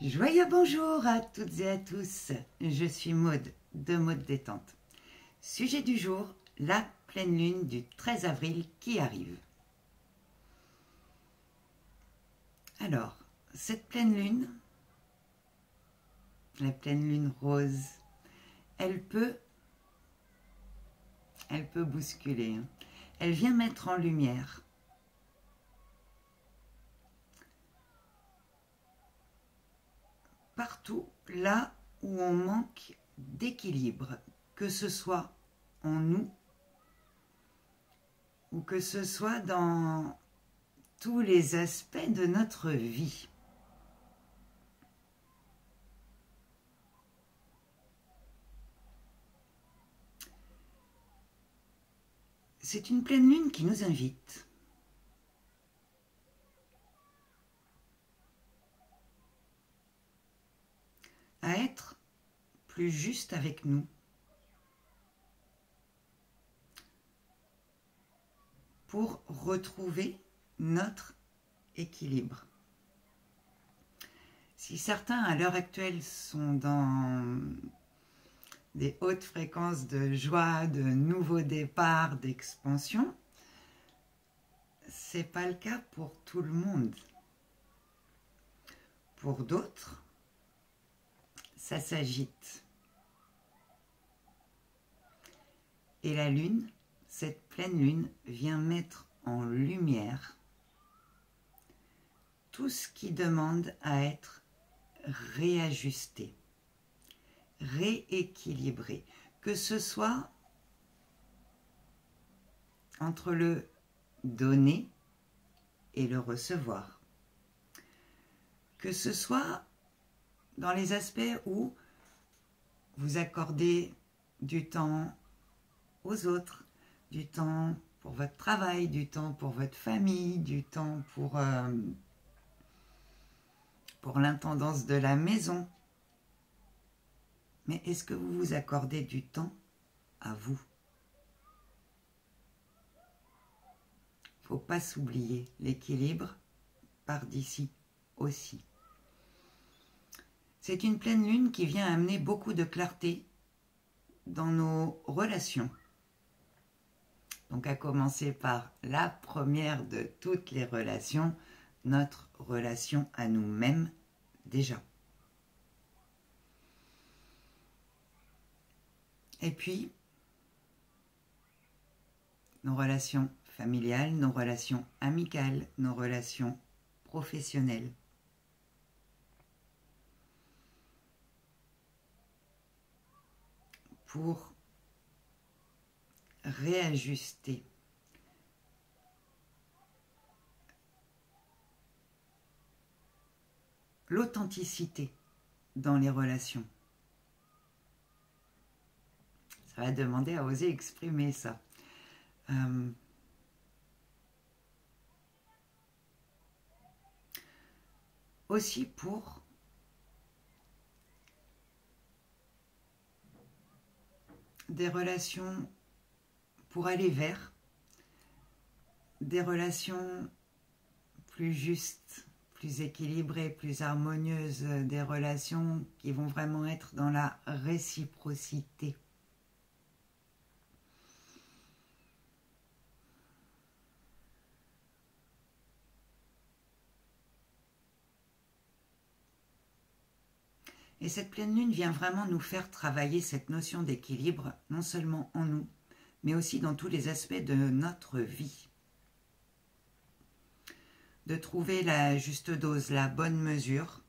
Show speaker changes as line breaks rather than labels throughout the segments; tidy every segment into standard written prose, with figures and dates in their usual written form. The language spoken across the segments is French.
Joyeux bonjour à toutes et à tous, je suis Maude de Maude Détente. Sujet du jour, la pleine lune du 13 avril qui arrive. Alors, cette pleine lune, la pleine lune rose, elle peut bousculer, hein. Elle vient mettre en lumière partout là où on manque d'équilibre, que ce soit en nous ou que ce soit dans tous les aspects de notre vie. C'est une pleine lune qui nous invite à être plus juste avec nous, pour retrouver notre équilibre. Si certains à l'heure actuelle sont dans des hautes fréquences de joie, de nouveaux départs, d'expansion, c'est pas le cas pour tout le monde. Pour d'autres, ça s'agite. Et la lune, cette pleine lune, vient mettre en lumière tout ce qui demande à être réajusté, rééquilibré, que ce soit entre le donner et le recevoir, que ce soit dans les aspects où vous accordez du temps aux autres, du temps pour votre travail, du temps pour votre famille, du temps pour l'intendance de la maison. Mais est-ce que vous vous accordez du temps à vous? Il ne faut pas s'oublier, l'équilibre part d'ici aussi. C'est une pleine lune qui vient amener beaucoup de clarté dans nos relations. Donc à commencer par la première de toutes les relations, notre relation à nous-mêmes déjà. Et puis, nos relations familiales, nos relations amicales, nos relations professionnelles. Pour réajuster l'authenticité dans les relations. Ça va demander à oser exprimer ça. Aussi pour des relations, pour aller vers des relations plus justes, plus équilibrées, plus harmonieuses, des relations qui vont vraiment être dans la réciprocité. Et cette pleine lune vient vraiment nous faire travailler cette notion d'équilibre, non seulement en nous, mais aussi dans tous les aspects de notre vie. De trouver la juste dose, la bonne mesure,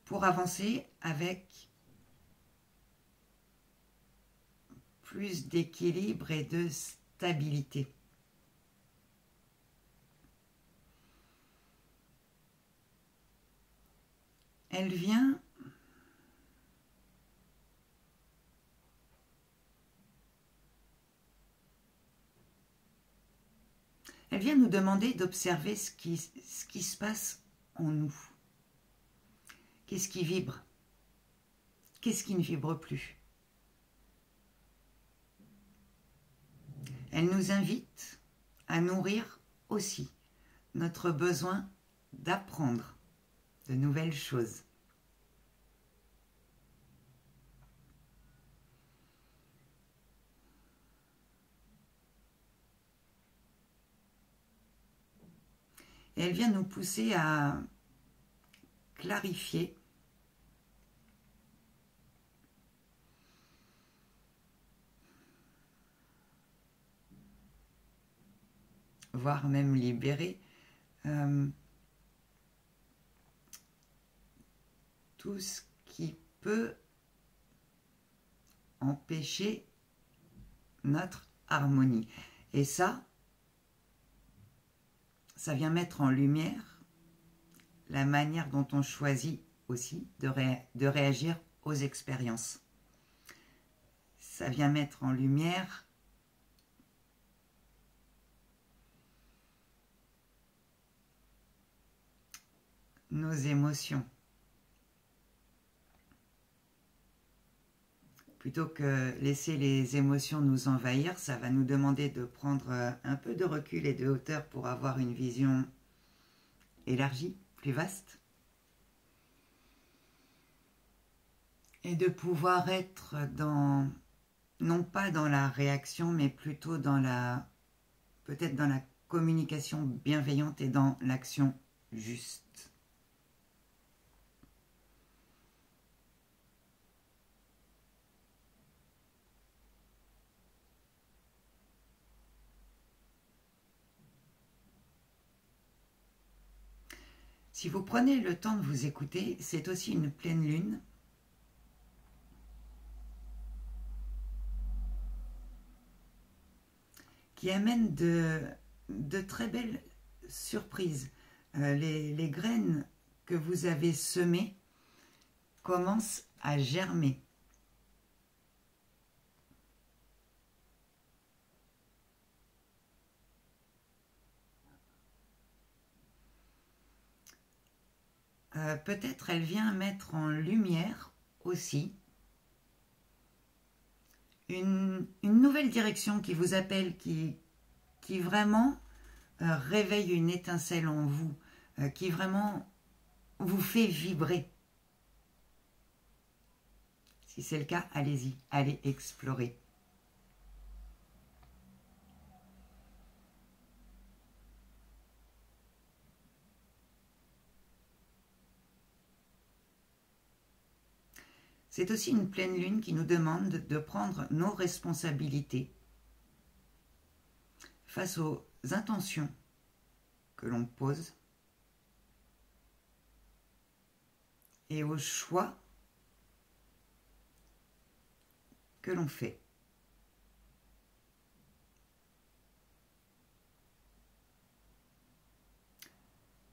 pour avancer avec plus d'équilibre et de stabilité. Elle vient nous demander d'observer ce qui se passe en nous. Qu'est-ce qui vibre? Qu'est-ce qui ne vibre plus? Elle nous invite à nourrir aussi notre besoin d'apprendre de nouvelles choses. Et elle vient nous pousser à clarifier voire même libérer tout ce qui peut empêcher notre harmonie. Et ça vient mettre en lumière la manière dont on choisit aussi de réagir aux expériences. Ça vient mettre en lumière nos émotions. Plutôt que laisser les émotions nous envahir, ça va nous demander de prendre un peu de recul et de hauteur pour avoir une vision élargie, plus vaste. Et de pouvoir être dans, non pas dans la réaction, mais plutôt dans peut-être dans la communication bienveillante et dans l'action juste. Si vous prenez le temps de vous écouter, c'est aussi une pleine lune qui amène de très belles surprises. Les graines que vous avez semées commencent à germer. Peut-être elle vient mettre en lumière aussi une nouvelle direction qui vous appelle, qui vraiment réveille une étincelle en vous, qui vraiment vous fait vibrer. Si c'est le cas, allez-y, allez explorer. C'est aussi une pleine lune qui nous demande de prendre nos responsabilités face aux intentions que l'on pose et aux choix que l'on fait.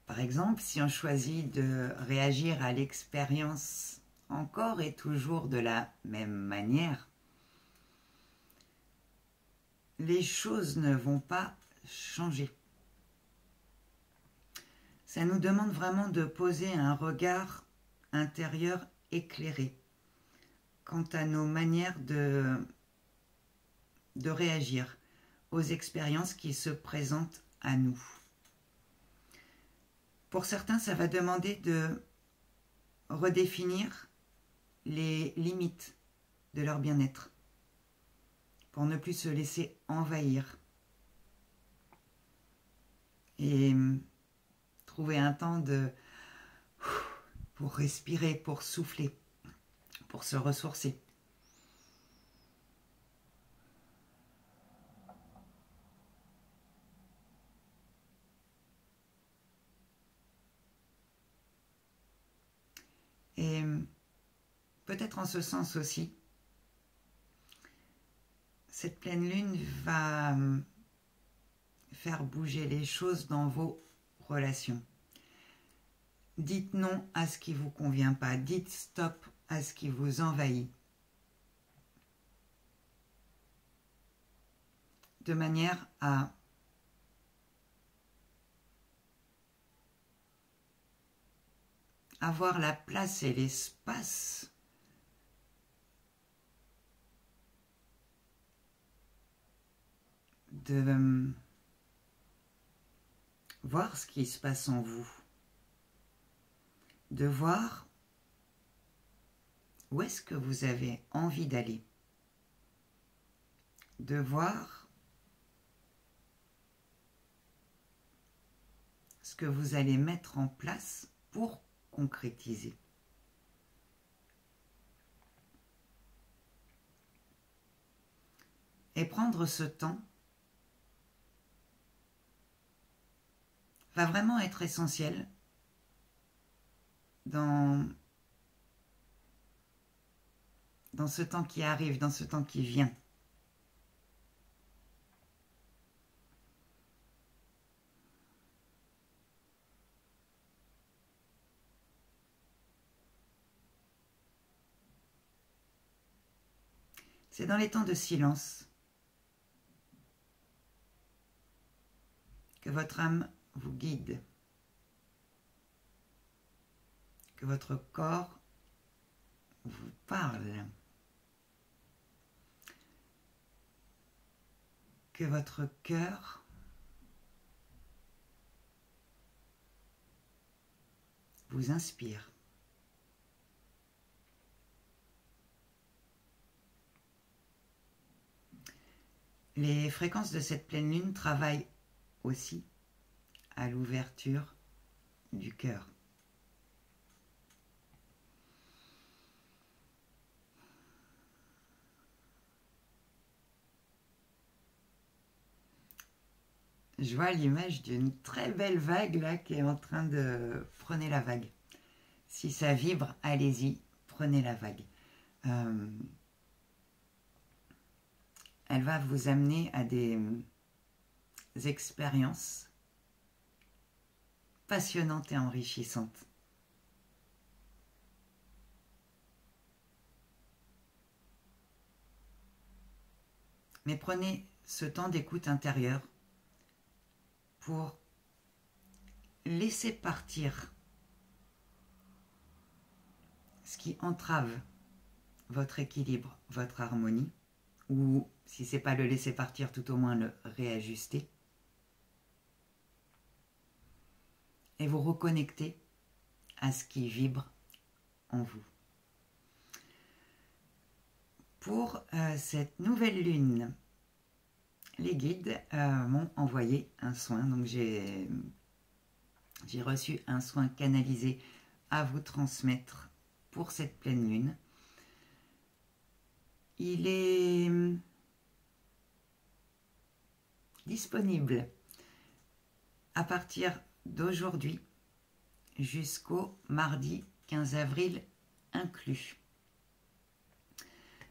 Par exemple, si on choisit de réagir à l'expérience encore et toujours de la même manière, les choses ne vont pas changer. Ça nous demande vraiment de poser un regard intérieur éclairé quant à nos manières de réagir aux expériences qui se présentent à nous. Pour certains, ça va demander de redéfinir les limites de leur bien-être pour ne plus se laisser envahir et trouver un temps pour respirer, pour souffler, pour se ressourcer. Et peut-être en ce sens aussi, cette pleine lune va faire bouger les choses dans vos relations. Dites non à ce qui ne vous convient pas, dites stop à ce qui vous envahit. De manière à avoir la place et l'espace de voir ce qui se passe en vous, de voir où est-ce que vous avez envie d'aller, de voir ce que vous allez mettre en place pour concrétiser. Et prendre ce temps va vraiment être essentiel dans ce temps qui arrive, dans ce temps qui vient. C'est dans les temps de silence que votre âme vous guide, que votre corps vous parle, que votre cœur vous inspire. Les fréquences de cette pleine lune travaillent aussi à l'ouverture du cœur. Je vois l'image d'une très belle vague là qui est en train de... Prenez la vague. Si ça vibre, allez-y, prenez la vague. Elle va vous amener à des expériences passionnantes et enrichissantes. Mais prenez ce temps d'écoute intérieure pour laisser partir ce qui entrave votre équilibre, votre harmonie, ou si ce n'est pas le laisser partir, tout au moins le réajuster, et vous reconnecter à ce qui vibre en vous. Pour cette nouvelle lune, les guides m'ont envoyé un soin, donc j'ai reçu un soin canalisé à vous transmettre pour cette pleine lune. Il est disponible à partir d'aujourd'hui jusqu'au mardi 15 avril inclus.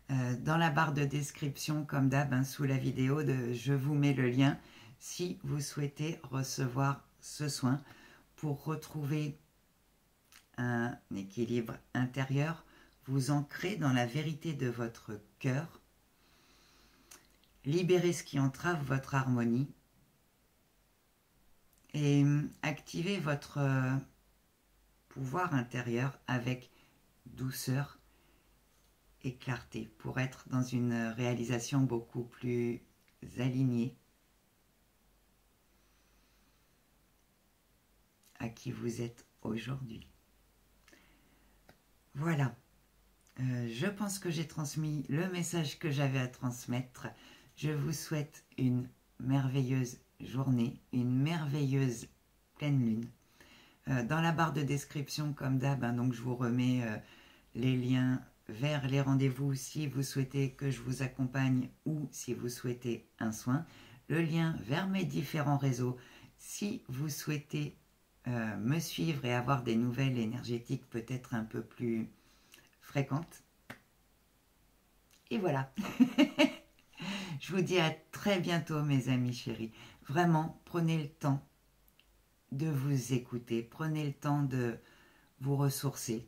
Dans la barre de description, comme d'hab, sous la vidéo, je vous mets le lien si vous souhaitez recevoir ce soin pour retrouver un équilibre intérieur, vous ancrer dans la vérité de votre cœur, libérer ce qui entrave votre harmonie et activer votre pouvoir intérieur avec douceur et clarté pour être dans une réalisation beaucoup plus alignée à qui vous êtes aujourd'hui. Voilà, je pense que j'ai transmis le message que j'avais à transmettre. Je vous souhaite une merveilleuse journée, une merveilleuse pleine lune. Dans la barre de description, comme d'hab, donc je vous remets les liens vers les rendez-vous si vous souhaitez que je vous accompagne ou si vous souhaitez un soin. Le lien vers mes différents réseaux si vous souhaitez me suivre et avoir des nouvelles énergétiques peut-être un peu plus fréquentes. Et voilà. Je vous dis à très bientôt mes amis chéris. Vraiment, prenez le temps de vous écouter. Prenez le temps de vous ressourcer,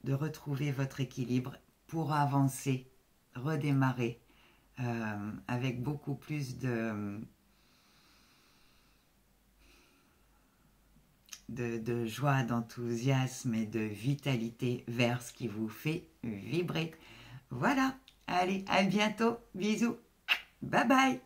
de retrouver votre équilibre pour avancer, redémarrer avec beaucoup plus de joie, d'enthousiasme et de vitalité vers ce qui vous fait vibrer. Voilà, allez, à bientôt, bisous, bye bye.